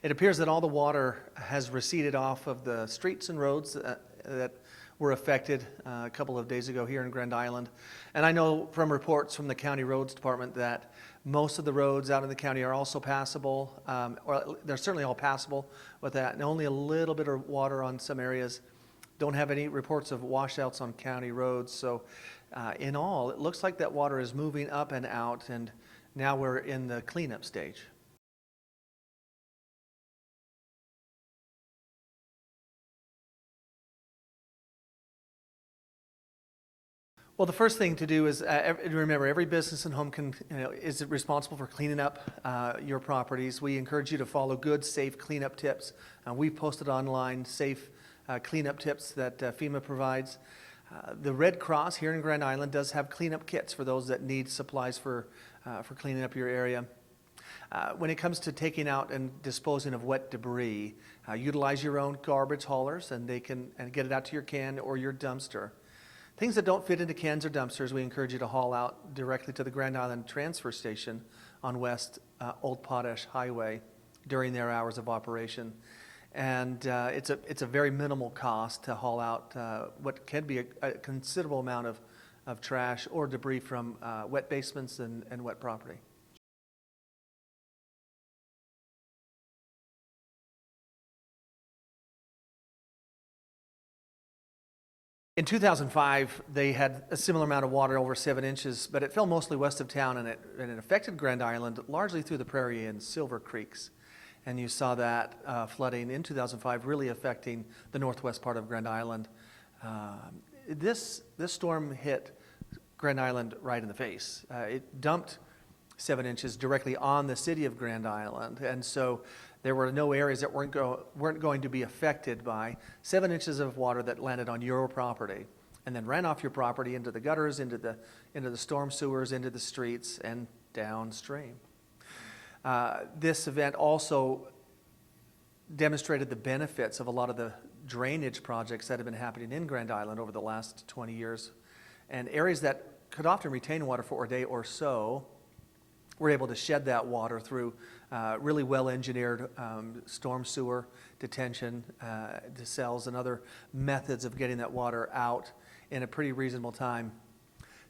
It appears that all the water has receded off of the streets and roads that were affected a couple of days ago here in Grand Island. And I know from reports from the County Roads Department that most of the roads out in the county are also passable, or they're certainly all passable with that, and only a little bit of water on some areas. Don't have any reports of washouts on county roads. So in all, it looks like that water is moving up and out, and now we're in the cleanup stage. Well, the first thing to do is remember, every business and home is responsible for cleaning up your properties. We encourage you to follow good, safe cleanup tips. We've posted online safe cleanup tips that FEMA provides. The Red Cross here in Grand Island does have cleanup kits for those that need supplies for cleaning up your area. When it comes to taking out and disposing of wet debris, utilize your own garbage haulers, and they can get it out to your can or your dumpster. Things that don't fit into cans or dumpsters, we encourage you to haul out directly to the Grand Island Transfer Station on West Old Potash Highway during their hours of operation. And it's a very minimal cost to haul out what can be a considerable amount of trash or debris from wet basements and wet property. In 2005, they had a similar amount of water, over 7 inches, but it fell mostly west of town, and it affected Grand Island largely through the Prairie and Silver Creeks. And you saw that flooding in 2005 really affecting the northwest part of Grand Island. This storm hit Grand Island right in the face. It dumped 7 inches directly on the city of Grand Island, and so there were no areas that weren't going to be affected by 7 inches of water that landed on your property and then ran off your property into the gutters, into the storm sewers, into the streets, and downstream. This event also demonstrated the benefits of a lot of the drainage projects that have been happening in Grand Island over the last 20 years. And areas that could often retain water for a day or so were able to shed that water through really well-engineered storm sewer detention, cells, and other methods of getting that water out in a pretty reasonable time.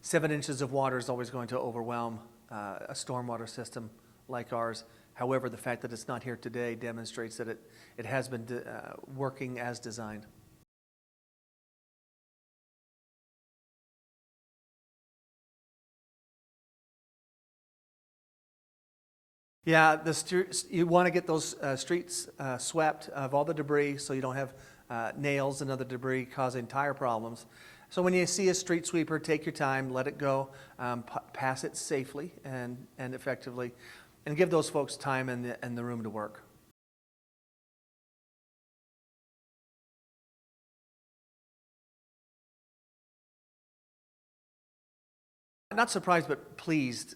7 inches of water is always going to overwhelm a stormwater system like ours. However, the fact that it's not here today demonstrates that it has been working as designed. Yeah, you want to get those streets swept of all the debris so you don't have nails and other debris causing tire problems. So when you see a street sweeper, take your time, let it go, pass it safely and effectively, and give those folks time and the room to work. Not surprised, but pleased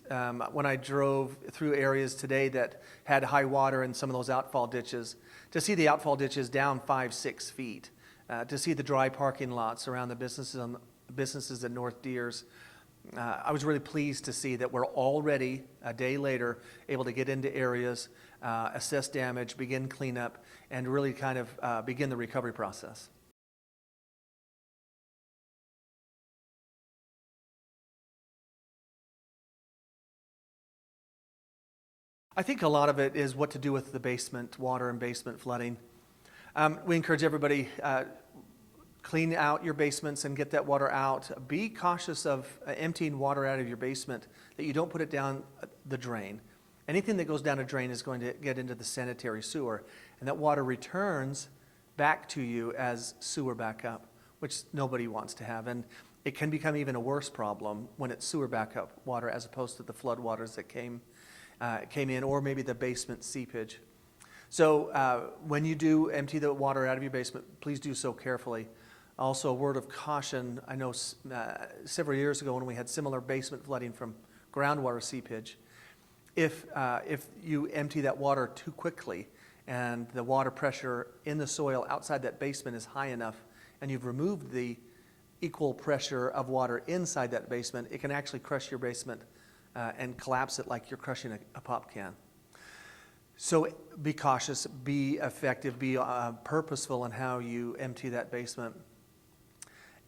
when I drove through areas today that had high water in some of those outfall ditches, to see the outfall ditches down 5-6 feet, to see the dry parking lots around the businesses at North Deers. I was really pleased to see that we're already, a day later, able to get into areas, assess damage, begin cleanup, and really kind of begin the recovery process. I think a lot of it is what to do with the basement water and basement flooding. We encourage everybody, clean out your basements and get that water out. Be cautious of emptying water out of your basement, that you don't put it down the drain. Anything that goes down a drain is going to get into the sanitary sewer, and that water returns back to you as sewer backup, which nobody wants to have. And it can become even a worse problem when it's sewer backup water as opposed to the flood waters that came in, or maybe the basement seepage. So when you do empty the water out of your basement, please do so carefully. Also, a word of caution. I know several years ago when we had similar basement flooding from groundwater seepage, if you empty that water too quickly and the water pressure in the soil outside that basement is high enough and you've removed the equal pressure of water inside that basement, it can actually crush your basement and collapse it like you're crushing a pop can. So be cautious, be effective, be purposeful in how you empty that basement.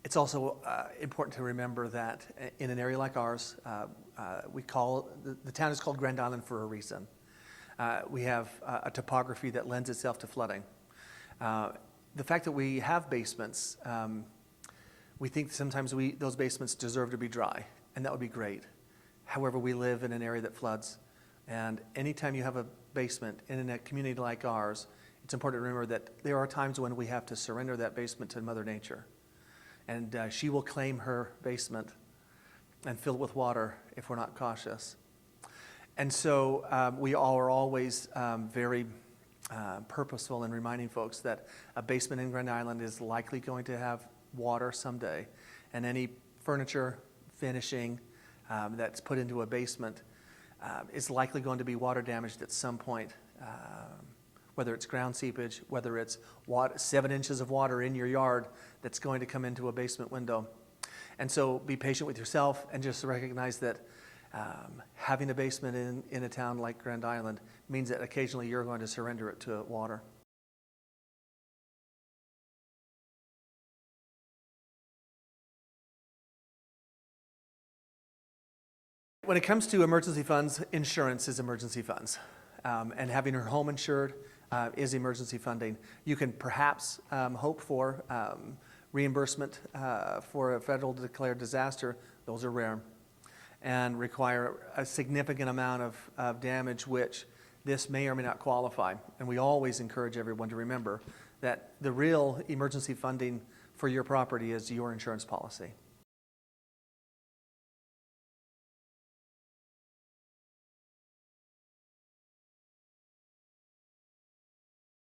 It's also important to remember that in an area like ours, the town is called Grand Island for a reason. We have a topography that lends itself to flooding. The fact that we have basements, we think sometimes those basements deserve to be dry, and that would be great. However, we live in an area that floods, and anytime you have a basement in a community like ours, it's important to remember that there are times when we have to surrender that basement to Mother Nature. And she will claim her basement and fill it with water if we're not cautious. And so we all are always very purposeful in reminding folks that a basement in Grand Island is likely going to have water someday. And any furniture, finishing that's put into a basement is likely going to be water damaged at some point, whether it's ground seepage, whether it's 7 inches of water in your yard that's going to come into a basement window. And so be patient with yourself and just recognize that having a basement in a town like Grand Island means that occasionally you're going to surrender it to water. When it comes to emergency funds, insurance is emergency funds. And having your home insured is emergency funding. You can perhaps hope for reimbursement for a federal declared disaster. Those are rare and require a significant amount of damage, which this may or may not qualify. And we always encourage everyone to remember that the real emergency funding for your property is your insurance policy.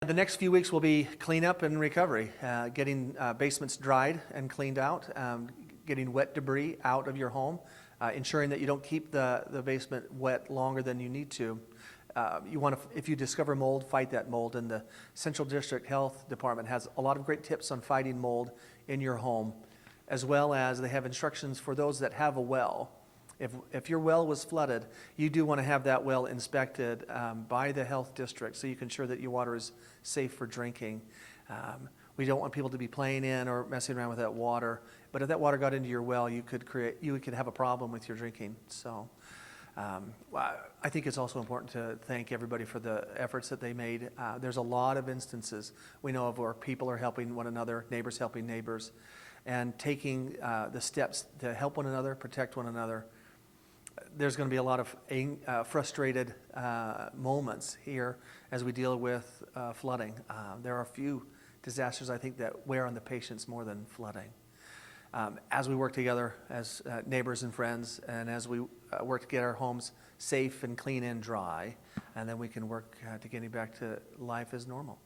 The next few weeks will be cleanup and recovery, getting basements dried and cleaned out, getting wet debris out of your home, ensuring that you don't keep the basement wet longer than you need to. If you discover mold, fight that mold, and the Central District Health Department has a lot of great tips on fighting mold in your home, as well as they have instructions for those that have a well. If your well was flooded, you do want to have that well inspected by the health district so you can ensure that your water is safe for drinking. We don't want people to be playing in or messing around with that water. But if that water got into your well, you could have a problem with your drinking. So I think it's also important to thank everybody for the efforts that they made. There's a lot of instances we know of where people are helping one another, neighbors helping neighbors, and taking the steps to help one another, protect one another. There's going to be a lot of frustrated moments here as we deal with flooding. There are a few disasters, I think, that wear on the patients more than flooding. As we work together as neighbors and friends, and as we work to get our homes safe and clean and dry, and then we can work to getting back to life as normal.